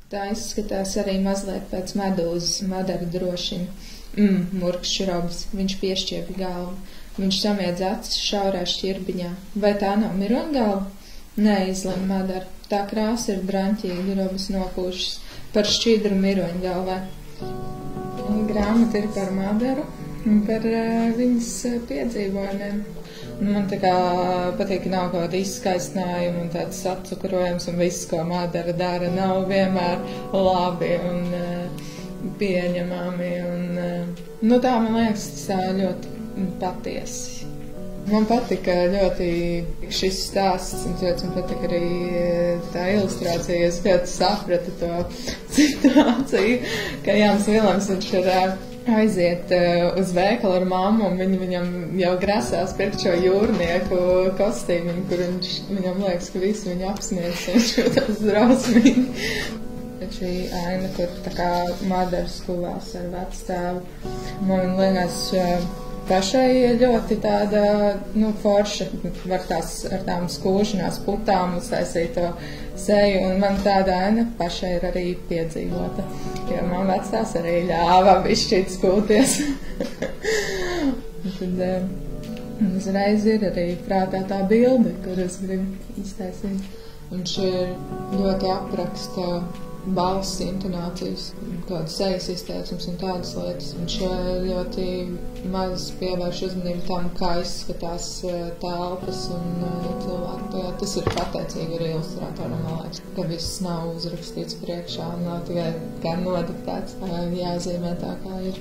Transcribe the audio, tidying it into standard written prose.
Tā izskatās arī mazliet pēc medūzas. Madara drošina. Murkšķi Robs. Viņš piešķiepja galvu. Viņš samiedz acis šaurā šķirbiņā. Vai tā nav miroņgalva? Nē, izlem Madara. Tā krāsa ir draņķīga, Robas nopūšas par šķidru miroņgalvai. Grāmata ir par Madaru un par viņas piedzīvojumiem. Man tā kā patīk, ka nav kaut kāda izskaistinājuma un tāds atcukurojums, un viss, ko Madara dara, nav vienmēr labi un pieņemami. Tā, man liekas, tas ļoti patiesi. Man patika ļoti šis stāsts, un man patika arī tā ilustrācija. Es ļoti sapratu to situāciju, ka Jānis Vilēms, viņš ir aiziet uz veikalu ar mammu, un viņam jau grasās pirkt šo jūrnieku kostīmu, kur viņam liekas, ka visi viņu apsmies, viņš jūtas drausmīgi. Šī aina, kur tā kā Madara skuvās ar vecstāvu, man liekas, pašai ļoti tāda, forša, var ar tām skūšanās putām uztaisīt to seju, un man tāda aina pašai ir arī piedzīvota, jo man vectās arī ļāva bišķīt skūties. Tad uzreiz ir arī prātā tā bilde, kur es gribu iztaisīt. Viņš ļoti apraksta balss, intonācijas, kādas sejas izteicums un tādas lietas. Viņš ļoti maz pievērš uzmanību tam, kā izskatās telpas un cilvēki. Tas ir pateicīgi arī ilustratoram, man liekas, ka viss nav uzrakstīts priekšā un nav tikai kā nodiktēts, jāzīmē tā, kā ir.